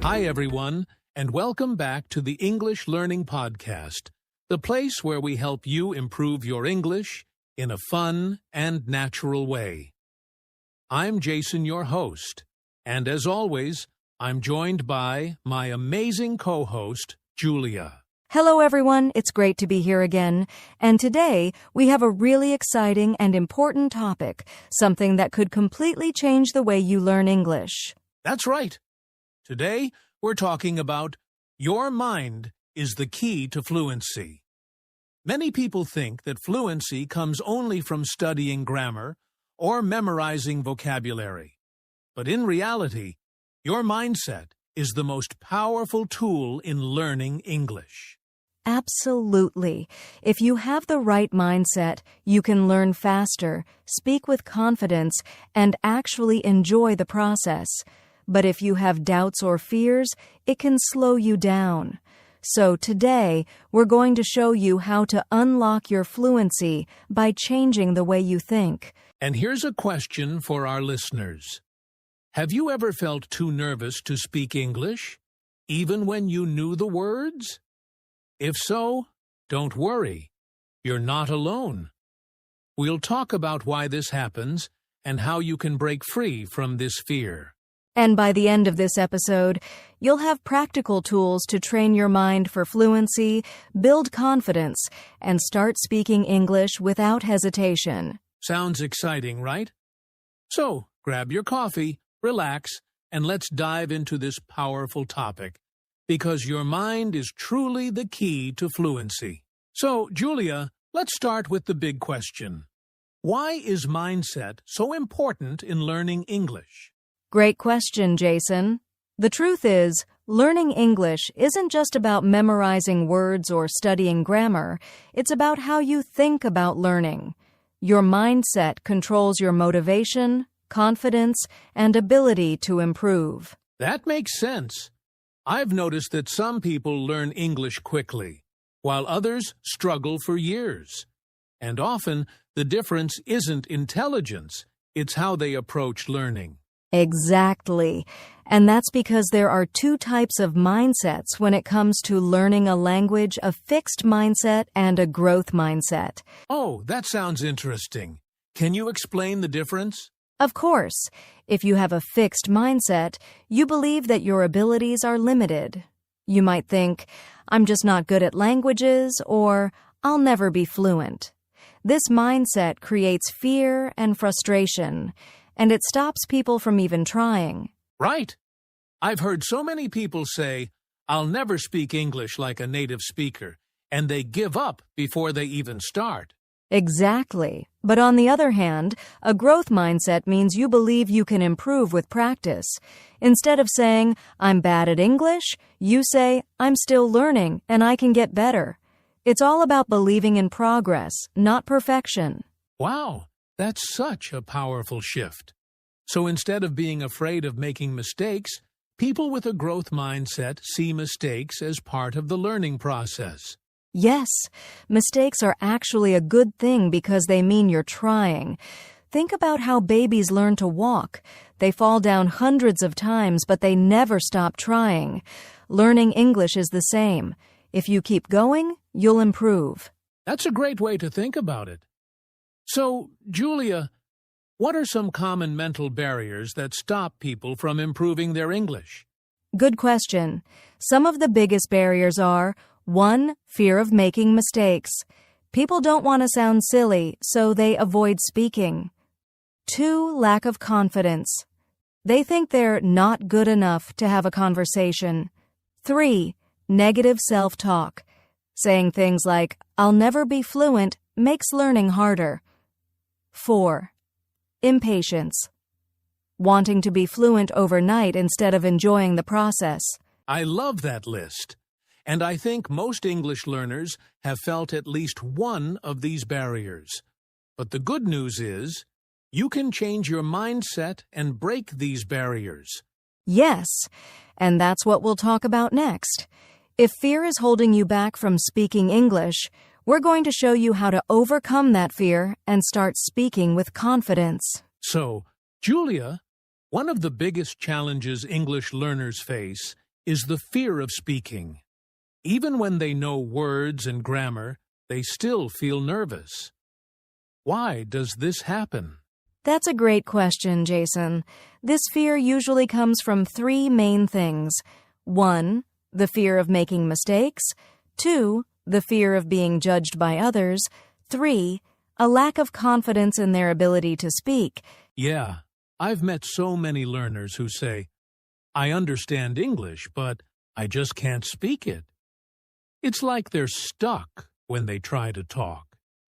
Hi, everyone, and welcome back to the English Learning Podcast, the place where we help you improve your English in a fun and natural way. I'm Jason, your host, and as always, I'm joined by my amazing co-host, Julia. Hello, everyone. It's great to be here again. And today, we have a really exciting and important topic, something that could completely change the way you learn English. That's right. Today, we're talking about your mind is the key to fluency. Many people think that fluency comes only from studying grammar or memorizing vocabulary. But in reality, your mindset is the most powerful tool in learning English. Absolutely. If you have the right mindset, you can learn faster, speak with confidence, and actually enjoy the process. But if you have doubts or fears, it can slow you down. So today, we're going to show you how to unlock your fluency by changing the way you think. And here's a question for our listeners. Have you ever felt too nervous to speak English, even when you knew the words? If so, don't worry. You're not alone. We'll talk about why this happens and how you can break free from this fear. And by the end of this episode, you'll have practical tools to train your mind for fluency, build confidence, and start speaking English without hesitation. Sounds exciting, right? So, grab your coffee, relax, and let's dive into this powerful topic, because your mind is truly the key to fluency. So, Julia, let's start with the big question. Why is mindset so important in learning English? Great question, Jason. The truth is, learning English isn't just about memorizing words or studying grammar. It's about how you think about learning. Your mindset controls your motivation, confidence, and ability to improve. That makes sense. I've noticed that some people learn English quickly, while others struggle for years. And often, the difference isn't intelligence, it's how they approach learning. Exactly. And that's because there are two types of mindsets when it comes to learning a language, a fixed mindset and a growth mindset. Oh, that sounds interesting. Can you explain the difference? Of course. If you have a fixed mindset, you believe that your abilities are limited. You might think, I'm just not good at languages, or I'll never be fluent. This mindset creates fear and frustration, and it stops people from even trying. Right. I've heard so many people say, I'll never speak English like a native speaker, and they give up before they even start. Exactly. But on the other hand, a growth mindset means you believe you can improve with practice. Instead of saying, I'm bad at English, you say, I'm still learning and I can get better. It's all about believing in progress, not perfection. Wow. That's such a powerful shift. So instead of being afraid of making mistakes, people with a growth mindset see mistakes as part of the learning process. Yes, mistakes are actually a good thing because they mean you're trying. Think about how babies learn to walk. They fall down hundreds of times, but they never stop trying. Learning English is the same. If you keep going, you'll improve. That's a great way to think about it. So, Julia, what are some common mental barriers that stop people from improving their English? Good question. Some of the biggest barriers are 1. Fear of making mistakes. People don't want to sound silly, so they avoid speaking. 2. Lack of confidence. They think they're not good enough to have a conversation. 3. Negative self-talk. Saying things like, I'll never be fluent, makes learning harder. 4. Impatience. Wanting to be fluent overnight instead of enjoying the process. I love that list. And I think most English learners have felt at least one of these barriers. But the good news is, you can change your mindset and break these barriers. Yes, and that's what we'll talk about next. If fear is holding you back from speaking English, we're going to show you how to overcome that fear and start speaking with confidence. So, Julia, one of the biggest challenges English learners face is the fear of speaking. Even when they know words and grammar, they still feel nervous. Why does this happen? That's a great question, Jason. This fear usually comes from three main things. 1, the fear of making mistakes. 2, the fear of being judged by others. 3, a lack of confidence in their ability to speak. Yeah, I've met so many learners who say, I understand English, but I just can't speak it. It's like they're stuck when they try to talk.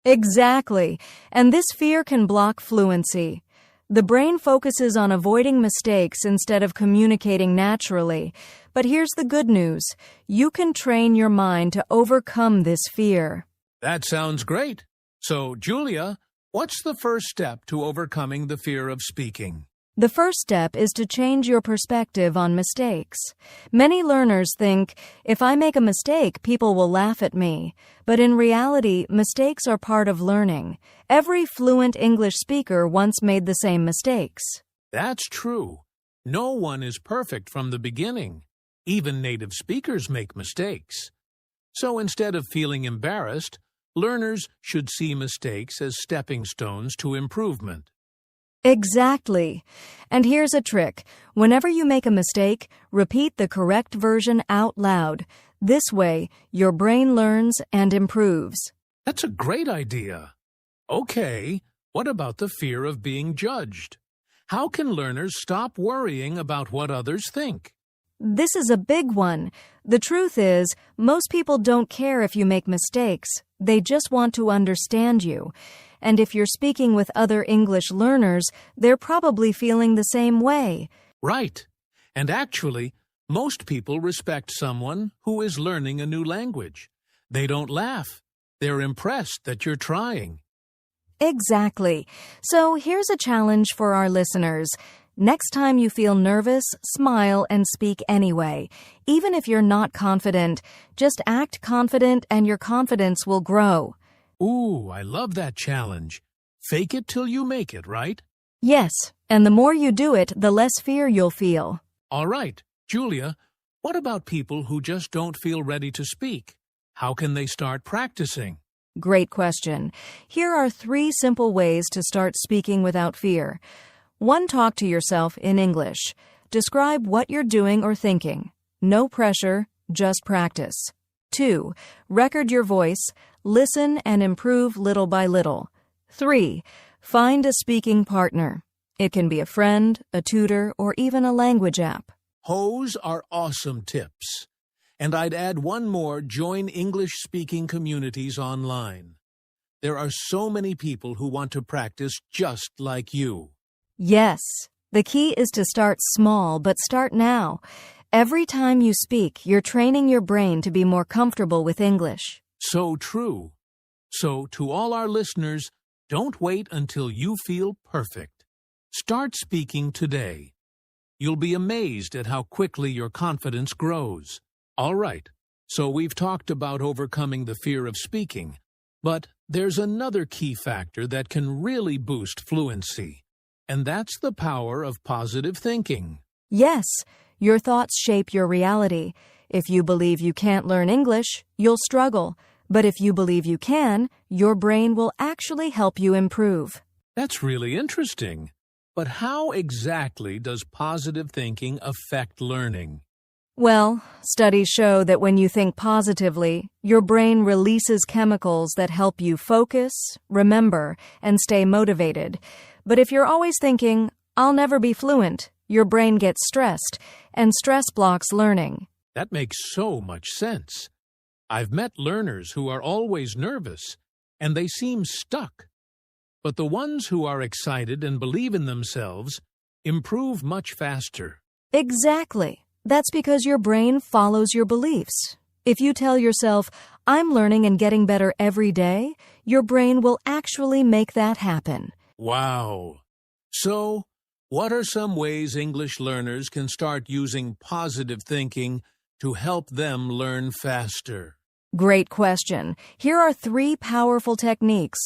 Exactly, and this fear can block fluency. The brain focuses on avoiding mistakes instead of communicating naturally. But here's the good news. You can train your mind to overcome this fear. That sounds great. So, Julia, what's the first step to overcoming the fear of speaking? The first step is to change your perspective on mistakes. Many learners think, if I make a mistake, people will laugh at me. But in reality, mistakes are part of learning. Every fluent English speaker once made the same mistakes. That's true. No one is perfect from the beginning. Even native speakers make mistakes. So instead of feeling embarrassed, learners should see mistakes as stepping stones to improvement. Exactly. And here's a trick. Whenever you make a mistake, repeat the correct version out loud. This way, your brain learns and improves. That's a great idea. Okay, what about the fear of being judged? How can learners stop worrying about what others think? This is a big one. The truth is, most people don't care if you make mistakes. They just want to understand you. And if you're speaking with other English learners, they're probably feeling the same way. Right. And actually, most people respect someone who is learning a new language. They don't laugh. They're impressed that you're trying. Exactly. So here's a challenge for our listeners. Next time you feel nervous, smile and speak anyway. Even if you're not confident, just act confident and your confidence will grow. Ooh, I love that challenge. Fake it till you make it, right? Yes, and the more you do it, the less fear you'll feel. All right, Julia, what about people who just don't feel ready to speak? How can they start practicing? Great question. Here are 3 simple ways to start speaking without fear. 1, talk to yourself in English. Describe what you're doing or thinking. No pressure, just practice. 2, record your voice. Listen and improve little by little. 3, find a speaking partner. It can be a friend, a tutor, or even a language app. Those are awesome tips. And I'd add one more: join English-speaking communities online. There are so many people who want to practice just like you. Yes, the key is to start small, but start now. Every time you speak, you're training your brain to be more comfortable with English. So true. So, to all our listeners, don't wait until you feel perfect. Start speaking today. You'll be amazed at how quickly your confidence grows. All right, so we've talked about overcoming the fear of speaking, but there's another key factor that can really boost fluency, and that's the power of positive thinking. Yes, your thoughts shape your reality. If you believe you can't learn English, you'll struggle. But if you believe you can, your brain will actually help you improve. That's really interesting. But how exactly does positive thinking affect learning? Well, studies show that when you think positively, your brain releases chemicals that help you focus, remember, and stay motivated. But if you're always thinking, I'll never be fluent, your brain gets stressed, and stress blocks learning. That makes so much sense. I've met learners who are always nervous, and they seem stuck. But the ones who are excited and believe in themselves improve much faster. Exactly. That's because your brain follows your beliefs. If you tell yourself, I'm learning and getting better every day, your brain will actually make that happen. Wow! So, what are some ways English learners can start using positive thinking to help them learn faster? Great question. Here are 3 powerful techniques.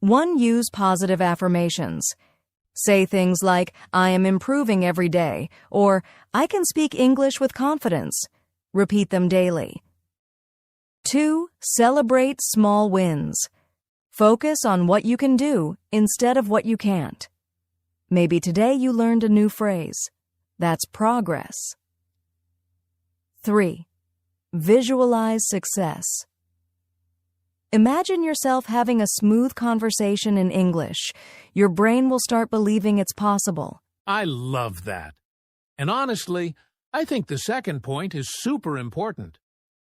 1, use positive affirmations. Say things like, I am improving every day, or I can speak English with confidence. Repeat them daily. 2. Celebrate small wins. Focus on what you can do instead of what you can't. Maybe today you learned a new phrase. That's progress. 3. Visualize success. Imagine yourself having a smooth conversation in English. Your brain will start believing it's possible. I love that. And honestly, I think the second point is super important.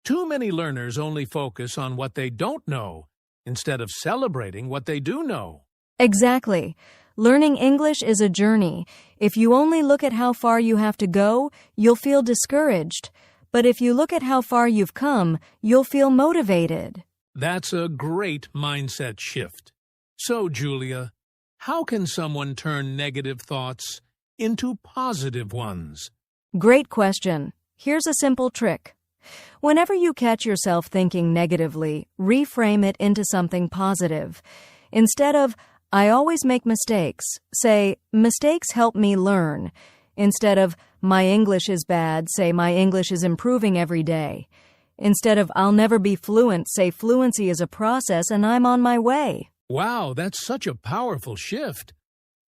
Too many learners only focus on what they don't know instead of celebrating what they do know. Exactly. Learning English is a journey. If you only look at how far you have to go, you'll feel discouraged. But if you look at how far you've come, you'll feel motivated. That's a great mindset shift. So, Julia, how can someone turn negative thoughts into positive ones? Great question. Here's a simple trick. Whenever you catch yourself thinking negatively, reframe it into something positive. Instead of, I always make mistakes, say, mistakes help me learn. Instead of, my English is bad, say, my English is improving every day. Instead of, I'll never be fluent, say, fluency is a process and I'm on my way. Wow, that's such a powerful shift.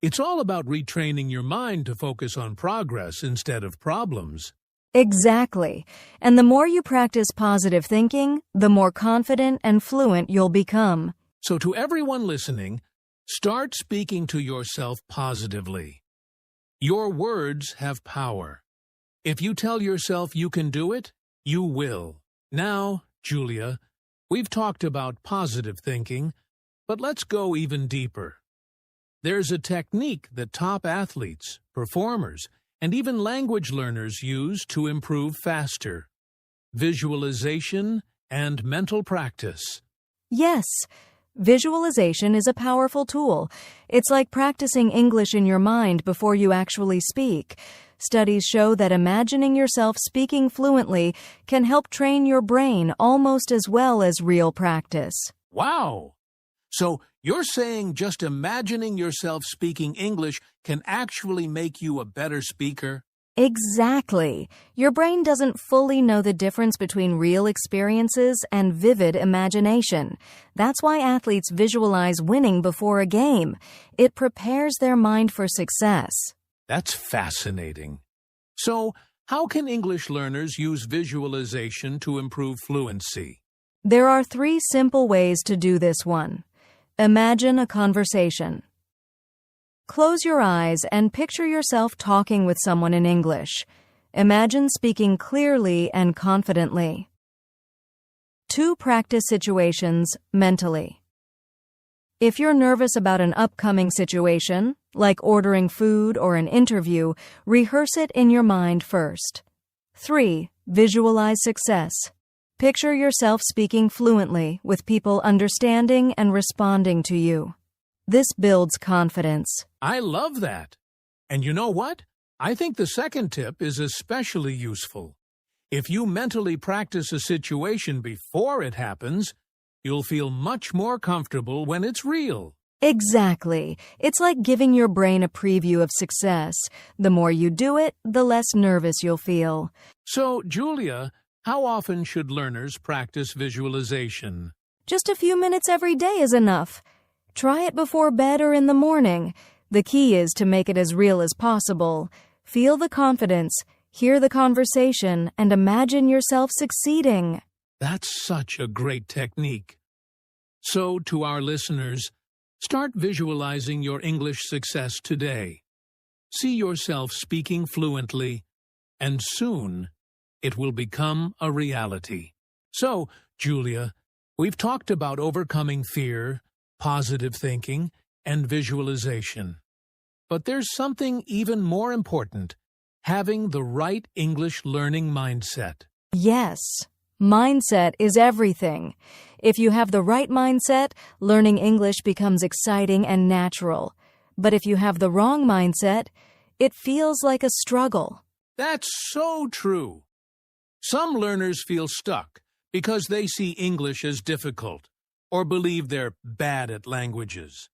It's all about retraining your mind to focus on progress instead of problems. Exactly. And the more you practice positive thinking, the more confident and fluent you'll become. So to everyone listening, start speaking to yourself positively. Your words have power. If you tell yourself you can do it, you will. Now, Julia, we've talked about positive thinking, but let's go even deeper. There's a technique that top athletes, performers, and even language learners use to improve faster: visualization and mental practice. Yes, visualization is a powerful tool. It's like practicing English in your mind before you actually speak. Studies show that imagining yourself speaking fluently can help train your brain almost as well as real practice. Wow! So you're saying just imagining yourself speaking English can actually make you a better speaker? Exactly. Your brain doesn't fully know the difference between real experiences and vivid imagination. That's why athletes visualize winning before a game. It prepares their mind for success. That's fascinating. So, how can English learners use visualization to improve fluency? There are 3 simple ways to do this one. Imagine a conversation. Close your eyes and picture yourself talking with someone in English. Imagine speaking clearly and confidently. 2. Practice situations mentally. If you're nervous about an upcoming situation, like ordering food or an interview, rehearse it in your mind first. 3. Visualize success. Picture yourself speaking fluently with people understanding and responding to you. This builds confidence. I love that. And you know what? I think the second tip is especially useful. If you mentally practice a situation before it happens, you'll feel much more comfortable when it's real. Exactly. It's like giving your brain a preview of success. The more you do it, the less nervous you'll feel. So, Julia, how often should learners practice visualization? Just a few minutes every day is enough. Try it before bed or in the morning. The key is to make it as real as possible. Feel the confidence, hear the conversation, and imagine yourself succeeding. That's such a great technique. So, to our listeners, start visualizing your English success today. See yourself speaking fluently, and soon it will become a reality. So, Julia, we've talked about overcoming fear, positive thinking, and visualization. But there's something even more important: having the right English learning mindset. Yes, mindset is everything. If you have the right mindset, learning English becomes exciting and natural. But if you have the wrong mindset, it feels like a struggle. That's so true. Some learners feel stuck because they see English as difficult or believe they're bad at languages.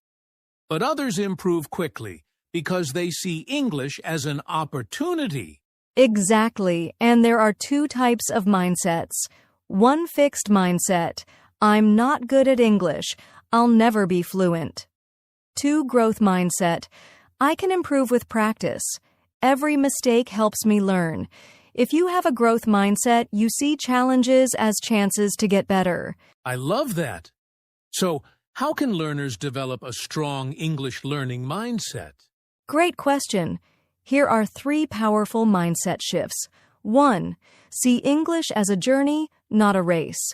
But others improve quickly because they see English as an opportunity Exactly, and there are two types of mindsets. One fixed mindset, I'm not good at English, I'll never be fluent. Two growth mindset, I can improve with practice. Every mistake helps me learn. If you have a growth mindset, you see challenges as chances to get better. I love that. So, how can learners develop a strong English learning mindset? Great question. Here are 3 powerful mindset shifts. 1. See English as a journey, not a race.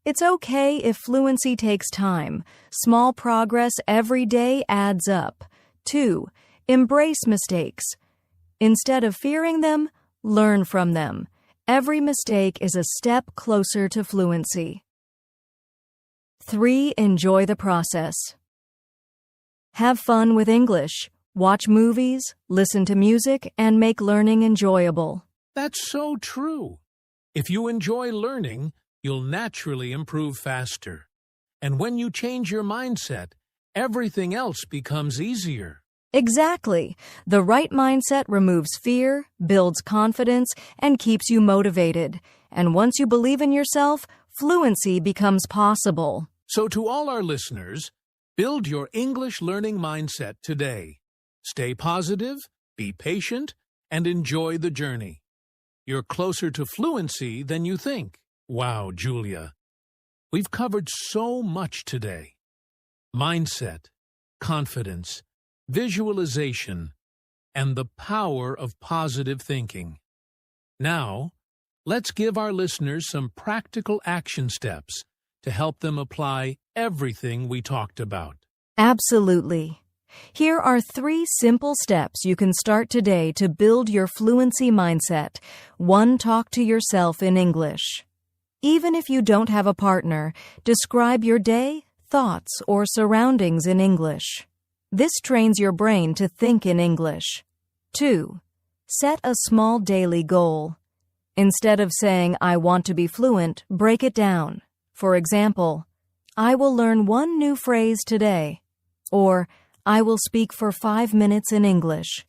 It's okay if fluency takes time. Small progress every day adds up. 2. Embrace mistakes. Instead of fearing them, learn from them. Every mistake is a step closer to fluency. 3. Enjoy the process. Have fun with English. Watch movies, listen to music, and make learning enjoyable. That's so true. If you enjoy learning, you'll naturally improve faster. And when you change your mindset, everything else becomes easier. Exactly. The right mindset removes fear, builds confidence, and keeps you motivated. And once you believe in yourself, fluency becomes possible. So to all our listeners, build your English learning mindset today. Stay positive, be patient, and enjoy the journey. You're closer to fluency than you think. Wow, Julia. We've covered so much today. Mindset, confidence, visualization, and the power of positive thinking. Now, let's give our listeners some practical action steps to help them apply everything we talked about. Absolutely. Here are 3 simple steps you can start today to build your fluency mindset. 1. Talk to yourself in English. Even if you don't have a partner, describe your day, thoughts, or surroundings in English. This trains your brain to think in English. 2. Set a small daily goal. Instead of saying, I want to be fluent, break it down. For example, I will learn 1 new phrase today. Or, I will speak for 5 minutes in English.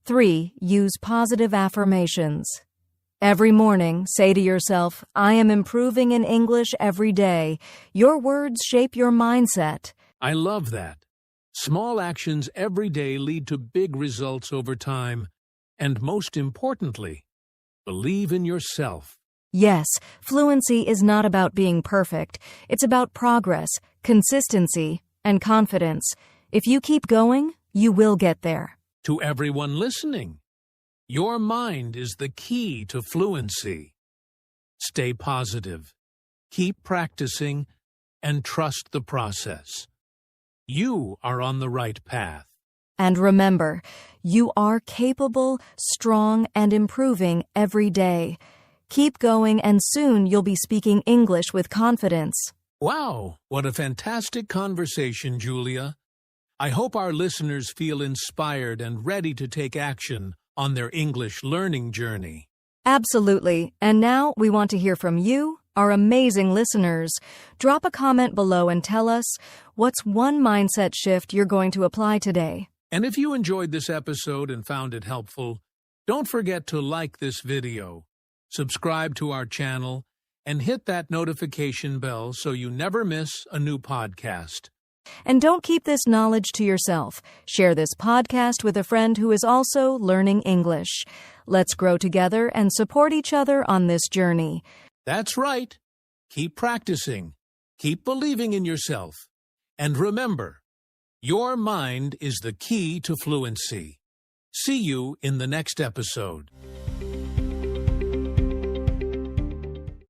3. Use positive affirmations. Every morning, say to yourself, I am improving in English every day. Your words shape your mindset. I love that. Small actions every day lead to big results over time. And most importantly, believe in yourself. Yes, fluency is not about being perfect. It's about progress, consistency, and confidence. If you keep going, you will get there. To everyone listening, your mind is the key to fluency. Stay positive, keep practicing, and trust the process. You are on the right path. And remember, you are capable, strong, and improving every day. Keep going, and soon you'll be speaking English with confidence. Wow, what a fantastic conversation, Julia. I hope our listeners feel inspired and ready to take action on their English learning journey. Absolutely. And now we want to hear from you, our amazing listeners. Drop a comment below and tell us what's 1 mindset shift you're going to apply today. And if you enjoyed this episode and found it helpful, don't forget to like this video, subscribe to our channel, and hit that notification bell so you never miss a new podcast. And don't keep this knowledge to yourself. Share this podcast with a friend who is also learning English. Let's grow together and support each other on this journey. That's right. Keep practicing. Keep believing in yourself. And remember, your mind is the key to fluency. See you in the next episode.